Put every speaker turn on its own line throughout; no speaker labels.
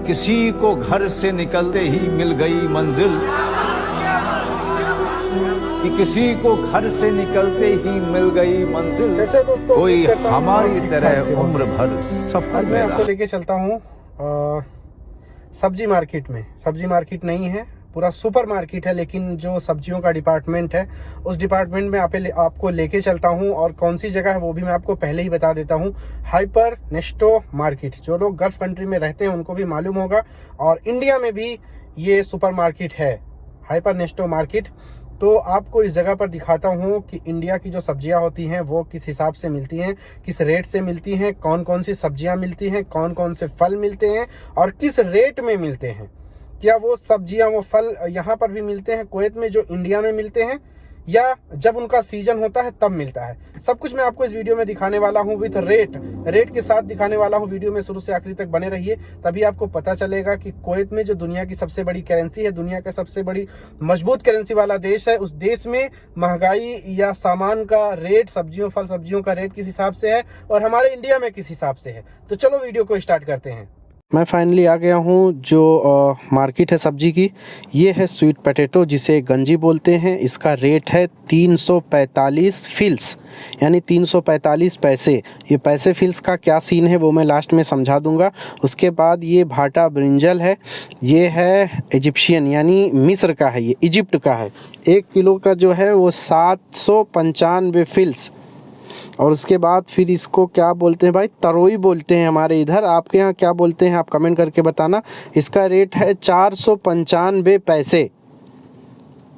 किसी को घर से निकलते ही मिल गई मंजिल, कि किसी को घर से निकलते ही मिल गई मंजिल,
कैसे दोस्तों,
कोई हमारी तरह उम्र भर सफर में
मैं आपको
रहा।
लेके चलता हूँ सब्जी मार्केट में। सब्जी मार्केट नहीं है, पूरा सुपर मार्केट है, लेकिन जो सब्जियों का डिपार्टमेंट है उस डिपार्टमेंट में आपको लेके चलता हूँ। और कौन सी जगह है वो भी मैं आपको पहले ही बता देता हूँ। हाइपर नेस्टो मार्केट, जो लोग गल्फ कंट्री में रहते हैं उनको भी मालूम होगा, और इंडिया में भी ये सुपर मार्केट है, हाइपर नेस्टो मार्केट। तो आपको इस जगह पर दिखाता हूँ कि इंडिया की जो सब्जियां होती हैं वो किस हिसाब से मिलती हैं, किस रेट से मिलती हैं, कौन कौन सी सब्जियां मिलती हैं, कौन कौन से फल मिलते हैं और किस रेट में मिलते हैं। क्या वो सब्जियां, वो फल यहाँ पर भी मिलते हैं कुवैत में जो इंडिया में मिलते हैं, या जब उनका सीजन होता है तब मिलता है। सब कुछ मैं आपको इस वीडियो में दिखाने वाला हूँ, विथ रेट के साथ दिखाने वाला हूँ। वीडियो में शुरू से आखिरी तक बने रहिए, तभी आपको पता चलेगा कि कुवैत में जो दुनिया की सबसे बड़ी करेंसी है, दुनिया का सबसे बड़ी मजबूत करेंसी वाला देश है, उस देश में महंगाई या सामान का रेट, सब्जियों फल सब्जियों का रेट किस हिसाब से है और हमारे इंडिया में किस हिसाब से है। तो चलो वीडियो को स्टार्ट करते हैं। मैं फाइनली आ गया हूँ जो मार्केट है सब्जी की। ये है स्वीट पोटैटो, जिसे गंजी बोलते हैं। इसका रेट है 345 फिल्स, यानी 345 पैसे। ये पैसे फिल्स का क्या सीन है वो मैं लास्ट में समझा दूंगा। उसके बाद ये भाटा ब्रिंजल है, ये है इजिप्शियन यानी मिस्र का है, ये इजिप्ट का है। 1 किलो का जो है वो 795 फिल्स। और उसके बाद फिर इसको क्या बोलते हैं भाई, तरोई बोलते हैं हमारे इधर। आपके यहाँ क्या बोलते हैं आप कमेंट करके बताना। इसका रेट है 495 पैसे।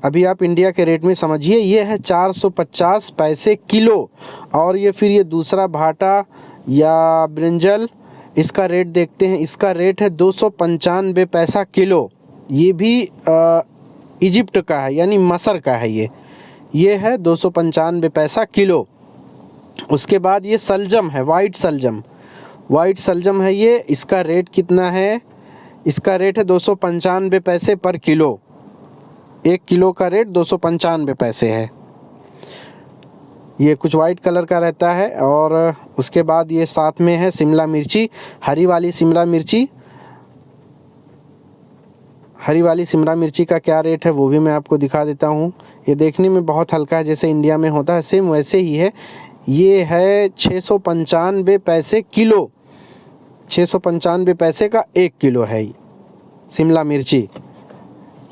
अभी आप इंडिया के रेट में समझिए, ये है 450 पैसे किलो। और ये फिर ये दूसरा भाटा या ब्रिंजल, इसका रेट देखते हैं। इसका रेट है 295 पैसा किलो। ये भी इजिप्ट का है, यानी मसर का है। ये है 295 पैसा किलो। उसके बाद ये सलजम है, वाइट सलजम है ये। इसका रेट कितना है, इसका रेट है 295 पैसे पर किलो। 1 किलो का रेट 295 पैसे है। ये कुछ वाइट कलर का रहता है। और उसके बाद ये साथ में है शिमला मिर्ची, हरी वाली शिमला मिर्ची का क्या रेट है वो भी मैं आपको दिखा देता हूँ। ये देखने में बहुत हल्का है, जैसे इंडिया में होता है सेम वैसे ही है। ये है 695 पैसे किलो। 695 पैसे का 1 किलो है ये शिमला मिर्ची।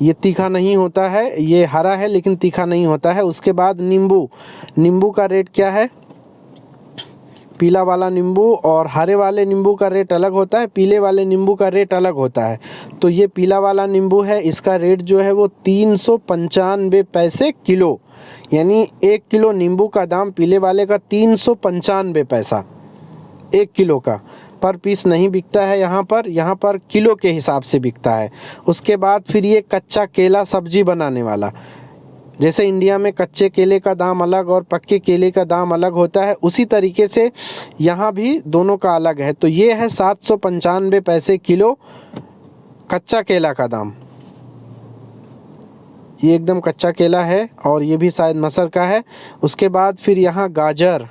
ये तीखा नहीं होता है, ये हरा है लेकिन तीखा नहीं होता है। उसके बाद नींबू का रेट क्या है, पीला वाला नींबू और हरे वाले नींबू का रेट अलग होता है, पीले वाले नींबू का रेट अलग होता है। तो ये पीला वाला नींबू है, इसका रेट जो है वो 395 पैसे किलो, यानी 1 किलो नींबू का दाम पीले वाले का 395 पैसा 1 किलो का। पर पीस नहीं बिकता है यहाँ पर किलो के हिसाब से बिकता है। उसके बाद फिर ये कच्चा केला सब्जी बनाने वाला, जैसे इंडिया में कच्चे केले का दाम अलग और पक्के केले का दाम अलग होता है, उसी तरीके से यहाँ भी दोनों का अलग है। तो ये है 795 पैसे किलो कच्चा केला का दाम। ये एकदम कच्चा केला है और ये भी शायद मसर का है। उसके बाद फिर यहाँ गाजर,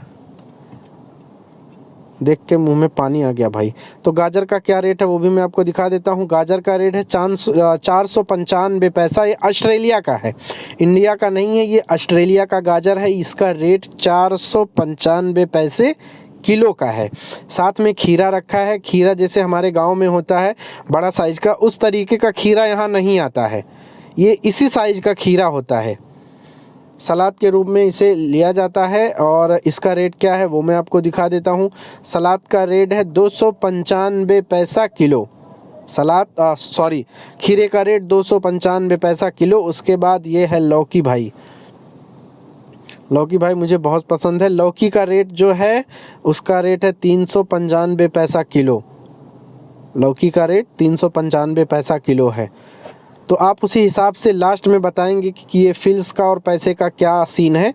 देख के मुंह में पानी आ गया भाई। तो गाजर का क्या रेट है वो भी मैं आपको दिखा देता हूँ। गाजर का रेट है 495 पैसा। ये ऑस्ट्रेलिया का है, इंडिया का नहीं है, ये ऑस्ट्रेलिया का गाजर है। इसका रेट 495 पैसे किलो का है। साथ में खीरा रखा है। खीरा जैसे हमारे गांव में होता है बड़ा साइज़ का, उस तरीके का खीरा यहाँ नहीं आता है, ये इसी साइज़ का खीरा होता है। सलाद के रूप में इसे लिया जाता है। और इसका रेट क्या है वो मैं आपको दिखा देता हूँ। सलाद का रेट है 295 पैसा किलो। खीरे का रेट 295 पैसा किलो। उसके बाद ये है लौकी भाई मुझे बहुत पसंद है। लौकी का रेट जो है उसका रेट है 395 पैसा किलो। लौकी का रेट 395 पैसा किलो है। तो आप उसी हिसाब से लास्ट में बताएंगे कि ये फिल्स का और पैसे का क्या सीन है।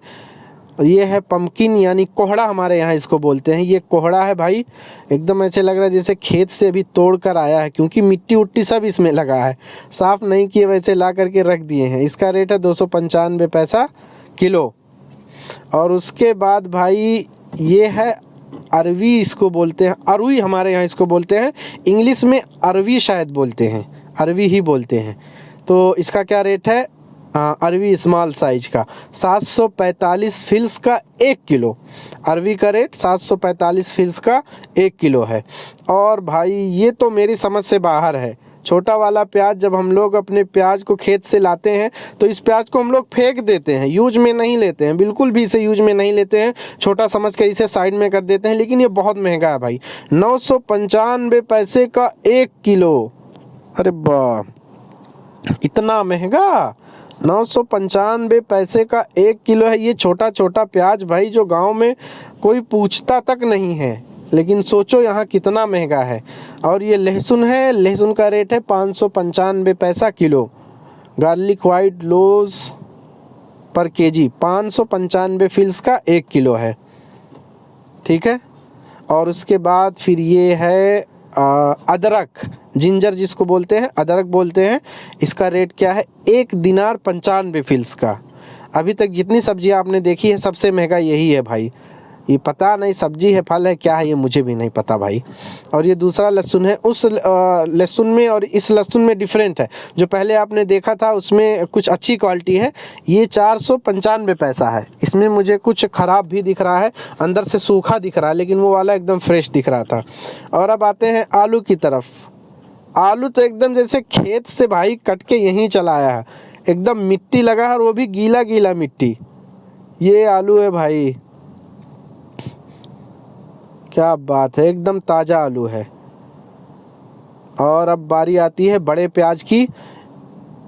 ये है पम्पकिन, यानी कोहड़ा हमारे यहाँ इसको बोलते हैं। ये कोहड़ा है भाई, एकदम ऐसे लग रहा है जैसे खेत से अभी तोड़ कर आया है, क्योंकि मिट्टी उट्टी सब इसमें लगा है, साफ़ नहीं किए वैसे ला करके रख दिए हैं। इसका रेट है 295 पैसा किलो। और उसके बाद भाई ये है अरवी इसको बोलते हैं, अरुई हमारे यहाँ इसको बोलते हैं, इंग्लिश में अरवी शायद बोलते हैं, अरवी ही बोलते हैं। तो इसका क्या रेट है? अरवी स्मॉल साइज का 745 फिल्स का 1 किलो। अरवी का रेट 745 फिल्स का 1 किलो है। और भाई ये तो मेरी समझ से बाहर है। छोटा वाला प्याज, जब हम लोग अपने प्याज को खेत से लाते हैं तो इस प्याज को हम लोग फेंक देते हैं, यूज में नहीं लेते हैं, बिल्कुल भी इसे यूज में नहीं लेते हैं, छोटा समझ कर इसे साइड में कर देते हैं। लेकिन ये बहुत महंगा है भाई, 995 पैसे का 1 किलो। अरे वाह, इतना महंगा, 995 पैसे का 1 किलो है ये छोटा छोटा प्याज भाई, जो गांव में कोई पूछता तक नहीं है। लेकिन सोचो यहाँ कितना महंगा है। और ये लहसुन है, लहसुन का रेट है 595 पैसा किलो। गार्लिक वाइट लोज पर केजी 595 फिल्स का 1 किलो है, ठीक है। और उसके बाद फिर ये है अदरक, जिंजर जिसको बोलते हैं, अदरक बोलते हैं। इसका रेट क्या है? 1 दिनार 95 फिल्स का। अभी तक जितनी सब्जियां आपने देखी है सबसे महंगा यही है भाई। ये पता नहीं सब्जी है, फल है, क्या है, ये मुझे भी नहीं पता भाई। और ये दूसरा लहसुन है, उस लहसुन में और इस लहसुन में डिफरेंट है। जो पहले आपने देखा था उसमें कुछ अच्छी क्वालिटी है, ये 495 पैसा है। इसमें मुझे कुछ ख़राब भी दिख रहा है, अंदर से सूखा दिख रहा है, लेकिन वो वाला एकदम फ्रेश दिख रहा था। और अब आते हैं आलू की तरफ। आलू तो एकदम जैसे खेत से भाई कट के यहीं चला आया है, एकदम मिट्टी लगा है, और वो भी गीला गीला मिट्टी। ये आलू है भाई, क्या बात है, एकदम ताज़ा आलू है। और अब बारी आती है बड़े प्याज की।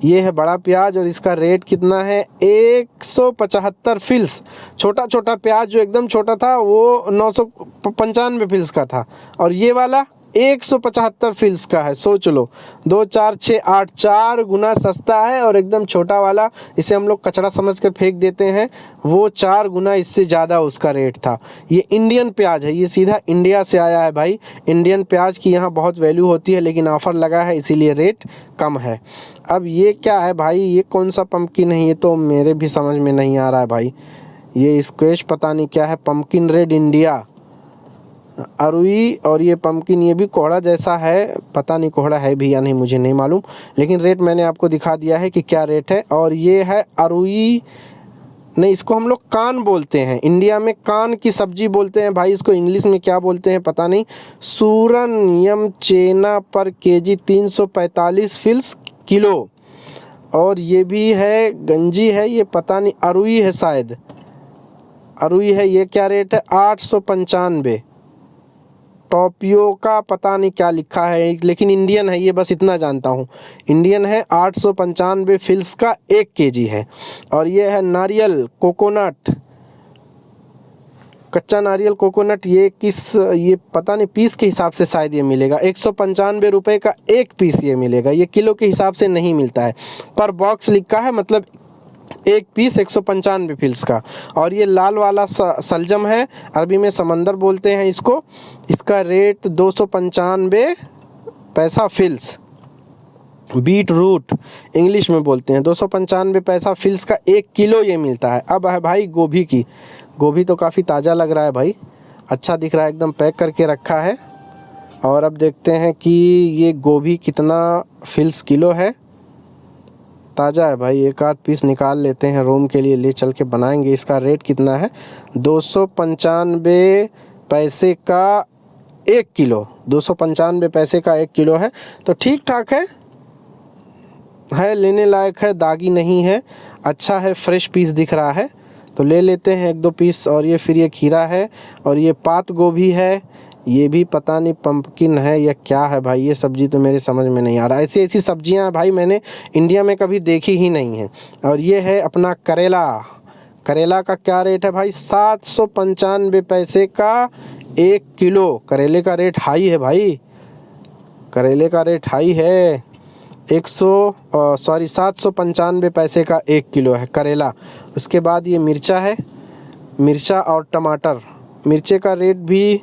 ये है बड़ा प्याज और इसका रेट कितना है? 175 फिल्स। छोटा छोटा प्याज जो एकदम छोटा था वो 995 फिल्स का था, और ये वाला 175 फिल्स का है। सोच लो, 2 4 6 8, 4 गुना सस्ता है। और एकदम छोटा वाला, इसे हम लोग कचड़ा समझ कर फेंक देते हैं, वो 4 गुना इससे ज़्यादा उसका रेट था। ये इंडियन प्याज है, ये सीधा इंडिया से आया है भाई। इंडियन प्याज की यहाँ बहुत वैल्यू होती है, लेकिन ऑफ़र लगा है इसीलिए रेट कम है। अब ये क्या है भाई? ये कौन सा पम्पकिन है? ये तो मेरे भी समझ में नहीं आ रहा है भाई। ये स्क्वैश पता नहीं क्या है, पम्पकिन रेड इंडिया, अरुई। और ये पम्पकिन, ये भी कोहड़ा जैसा है, पता नहीं कोहड़ा है भी या नहीं, मुझे नहीं मालूम। लेकिन रेट मैंने आपको दिखा दिया है कि क्या रेट है। और ये है अरुई, नहीं, इसको हम लोग कान बोलते हैं, इंडिया में कान की सब्जी बोलते हैं भाई। इसको इंग्लिश में क्या बोलते हैं पता नहीं। सूरन चेना पर केजी 345 फिल्स किलो। और ये भी है गंजी है, ये पता नहीं, अरुई है शायद, अरुई है। ये क्या रेट है? 895। टोपियो का पता नहीं क्या लिखा है, लेकिन इंडियन है ये, बस इतना जानता हूँ, इंडियन है। 895 फिल्स का 1 केजी है। और ये है नारियल कोकोनट, कच्चा नारियल कोकोनट। ये ये पता नहीं, पीस के हिसाब से शायद ये मिलेगा। 195 रुपये का 1 पीस ये मिलेगा। ये किलो के हिसाब से नहीं मिलता है, पर बॉक्स लिखा है, मतलब 1 पीस 195 फिल्स का। और ये लाल वाला सलजम है, अरबी में समंदर बोलते हैं इसको। इसका रेट 295 पैसा फिल्स। बीट रूट इंग्लिश में बोलते हैं, 295 पैसा फिल्स का 1 किलो ये मिलता है। अब है भाई गोभी की। गोभी तो काफ़ी ताज़ा लग रहा है भाई, अच्छा दिख रहा है, एकदम पैक करके रखा है। और अब देखते हैं कि ये गोभी कितना फिल्स किलो है। ताज़ा है भाई, 1 आध पीस निकाल लेते हैं, रूम के लिए ले चल के बनाएंगे। इसका रेट कितना है? 295 पैसे का 1 किलो, 295 पैसे का 1 किलो है। तो ठीक ठाक है, लेने लायक है, दागी नहीं है, अच्छा है, फ्रेश पीस दिख रहा है, तो ले लेते हैं 1-2 पीस। और ये फिर ये खीरा है, और ये पात गोभी है, ये भी पता नहीं पम्पकिन है या क्या है भाई, ये सब्ज़ी तो मेरे समझ में नहीं आ रहा। ऐसी ऐसी सब्जियां भाई मैंने इंडिया में कभी देखी ही नहीं है। और ये है अपना करेला। करेला का क्या रेट है भाई? 795 पैसे का 1 किलो। करेले का रेट हाई है भाई, करेले का रेट हाई है। 795 पैसे का 1 किलो है करेला। उसके बाद ये मिर्चा है, मिर्चा और टमाटर। मिर्चे का रेट भी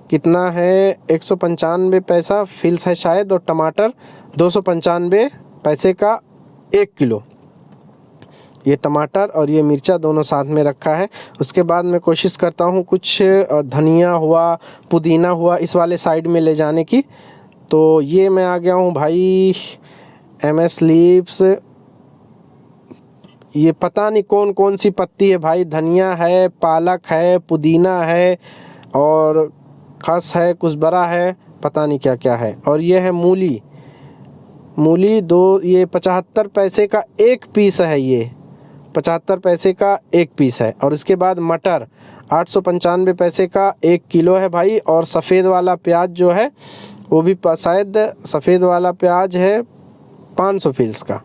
कितना है? 195 पैसा फिल्स है शायद। और टमाटर 295 पैसे का 1 किलो। ये टमाटर और ये मिर्चा दोनों साथ में रखा है। उसके बाद मैं कोशिश करता हूँ कुछ धनिया हुआ, पुदीना हुआ, इस वाले साइड में ले जाने की। तो ये मैं आ गया हूँ भाई MS लीव्स। ये पता नहीं कौन कौन सी पत्ती है भाई, धनिया है, पालक है, पुदीना है और खस है, कुसबरा है, पता नहीं क्या क्या है। और ये है मूली। मूली दो, ये 75 पैसे का एक पीस है, ये 75 पैसे का एक पीस है। और उसके बाद मटर 895 पैसे का 1 किलो है भाई। और सफ़ेद वाला प्याज जो है वो भी शायद सफ़ेद वाला प्याज है 500 फील्स का।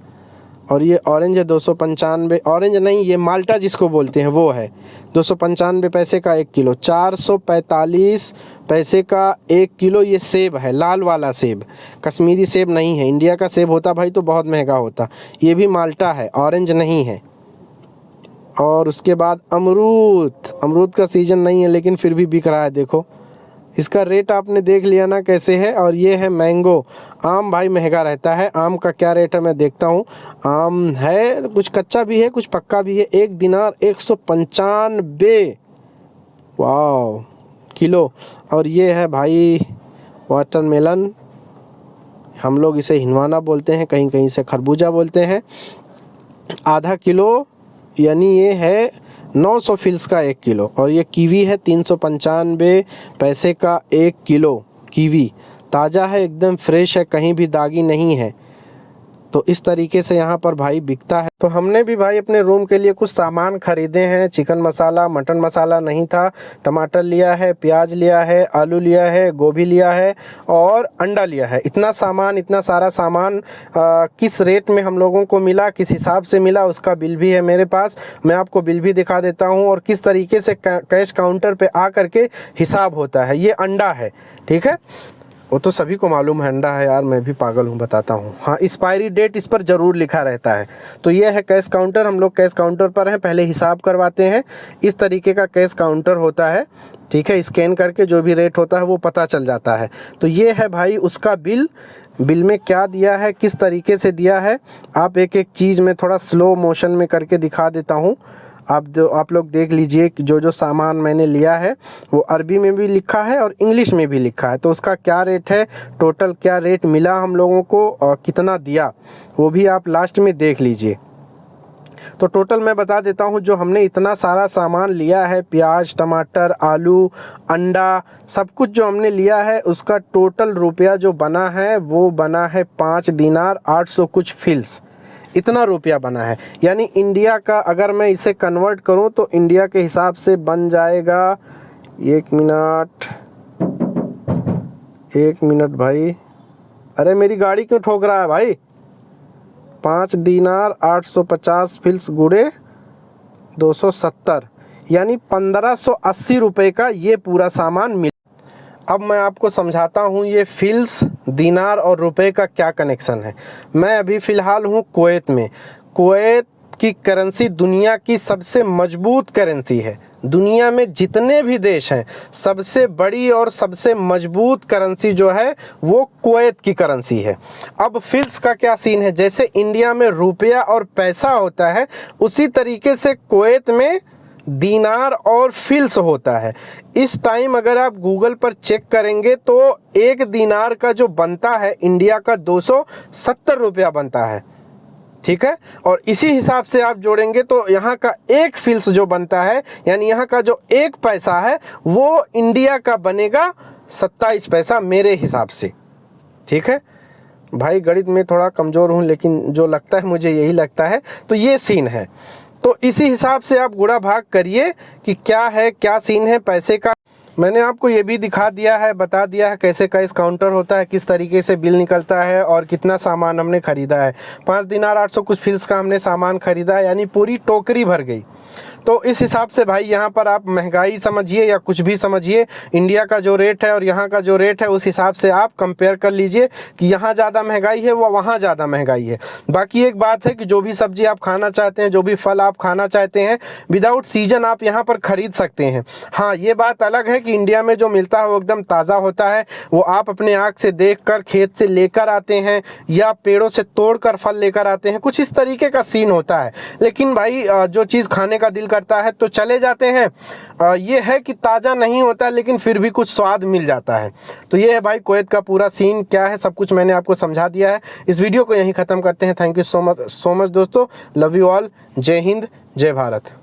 और ये ऑरेंज है 295, ऑरेंज नहीं, ये माल्टा जिसको बोलते हैं वो है 295 पैसे का 1 किलो। 445 पैसे का 1 किलो ये सेब है, लाल वाला सेब, कश्मीरी सेब नहीं है। इंडिया का सेब होता भाई तो बहुत महंगा होता। ये भी माल्टा है, ऑरेंज नहीं है। और उसके बाद अमरूद, अमरूद का सीज़न नहीं है लेकिन फिर भी बिक रहा है। देखो इसका रेट आपने देख लिया ना कैसे है। और ये है मैंगो। आम भाई महंगा रहता है, आम का क्या रेट है मैं देखता हूँ। आम है कुछ कच्चा भी है कुछ पक्का भी है। 1 दिनार 195 वाह किलो। और ये है भाई वाटरमेलन, हम लोग इसे हिंदवाना बोलते हैं, कहीं कहीं से खरबूजा बोलते हैं। आधा किलो यानी ये है 900 फील्स का 1 किलो। और ये कीवी है 395 पैसे का 1 किलो। कीवी ताज़ा है, एकदम फ्रेश है, कहीं भी दागी नहीं है। तो इस तरीके से यहाँ पर भाई बिकता है। तो हमने भी भाई अपने रूम के लिए कुछ सामान ख़रीदे हैं। चिकन मसाला, मटन मसाला नहीं था। टमाटर लिया है, प्याज लिया है, आलू लिया है, गोभी लिया है और अंडा लिया है। इतना सामान, इतना सारा सामान किस रेट में हम लोगों को मिला, किस हिसाब से मिला, उसका बिल भी है मेरे पास। मैं आपको बिल भी दिखा देता हूँ और किस तरीके से कैश काउंटर पे आ करके हिसाब होता है। ये अंडा है, ठीक है, वो तो सभी को मालूम है अंडा है यार, मैं भी पागल हूँ बताता हूँ। हाँ, एक्सपायरी डेट इस पर ज़रूर लिखा रहता है। तो ये है कैश काउंटर, हम लोग कैश काउंटर पर हैं, पहले हिसाब करवाते हैं। इस तरीके का कैश काउंटर होता है, ठीक है। स्कैन करके जो भी रेट होता है वो पता चल जाता है। तो ये है भाई उसका बिल। बिल में क्या दिया है, किस तरीके से दिया है, आप एक एक चीज़ में थोड़ा स्लो मोशन में करके दिखा देता हूँ। आप लोग देख लीजिए कि जो जो सामान मैंने लिया है वो अरबी में भी लिखा है और इंग्लिश में भी लिखा है। तो उसका क्या रेट है, टोटल क्या रेट मिला हम लोगों को और कितना दिया, वो भी आप लास्ट में देख लीजिए। तो टोटल मैं बता देता हूँ, जो हमने इतना सारा सामान लिया है, प्याज, टमाटर, आलू, अंडा, सब कुछ जो हमने लिया है, उसका टोटल रुपया जो बना है वो बना है 5 दिनार 800 कुछ फील्स। इतना रुपया बना है। यानी इंडिया का अगर मैं इसे कन्वर्ट करूं तो इंडिया के हिसाब से बन जाएगा, 1 मिनट भाई, अरे मेरी गाड़ी क्यों ठोक रहा है भाई। 5 दिनार 850 फील्स गुड़े 270 यानी 1580 रुपये का ये पूरा सामान मिला। अब मैं आपको समझाता हूँ ये फील्स, दिनार और रुपए का क्या कनेक्शन है। मैं अभी फ़िलहाल हूँ कुवैत में। कुवैत की करेंसी दुनिया की सबसे मजबूत करेंसी है। दुनिया में जितने भी देश हैं, सबसे बड़ी और सबसे मजबूत करेंसी जो है वो कुवैत की करेंसी है। अब फील्स का क्या सीन है, जैसे इंडिया में रुपया और पैसा होता है, उसी तरीके से कुवैत में दीनार और फील्स होता है। इस टाइम अगर आप गूगल पर चेक करेंगे तो 1 दीनार का जो बनता है इंडिया का 270 रुपया बनता है, ठीक है। और इसी हिसाब से आप जोड़ेंगे तो यहाँ का 1 फील्स जो बनता है, यानी यहाँ का जो 1 पैसा है वो इंडिया का बनेगा 27 पैसा मेरे हिसाब से, ठीक है। भाई गणित में थोड़ा कमज़ोर हूँ लेकिन जो लगता है मुझे यही लगता है। तो ये सीन है। तो इसी हिसाब से आप गुणा भाग करिए कि क्या है, क्या सीन है पैसे का। मैंने आपको ये भी दिखा दिया है, बता दिया है कैसे कैश काउंटर होता है, किस तरीके से बिल निकलता है और कितना सामान हमने ख़रीदा है। 5 दिनार 800 कुछ फील्स का हमने सामान ख़रीदा है, यानी पूरी टोकरी भर गई। तो इस हिसाब से भाई यहाँ पर आप महंगाई समझिए या कुछ भी समझिए, इंडिया का जो रेट है और यहाँ का जो रेट है उस हिसाब से आप कंपेयर कर लीजिए कि यहाँ ज़्यादा महंगाई है व वहाँ ज़्यादा महंगाई है। बाकी एक बात है कि जो भी सब्जी आप खाना चाहते हैं, जो भी फल आप खाना चाहते हैं, विदाउट सीजन आप यहाँ पर खरीद सकते हैं। हाँ, ये बात अलग है कि इंडिया में जो मिलता है वो एकदम ताज़ा होता है, वो आप अपने आँख से देखकर खेत से लेकर आते हैं या पेड़ों से तोड़कर फल लेकर आते हैं, कुछ इस तरीके का सीन होता है। लेकिन भाई जो चीज़ खाने का दिल करता है तो चले जाते हैं। ये है कि ताज़ा नहीं होता है लेकिन फिर भी कुछ स्वाद मिल जाता है। तो ये है भाई कुवैत का पूरा सीन क्या है, सब कुछ मैंने आपको समझा दिया है। इस वीडियो को यहीं ख़त्म करते हैं। थैंक यू सो मच दोस्तों। Love you all. जय हिंद, जय भारत।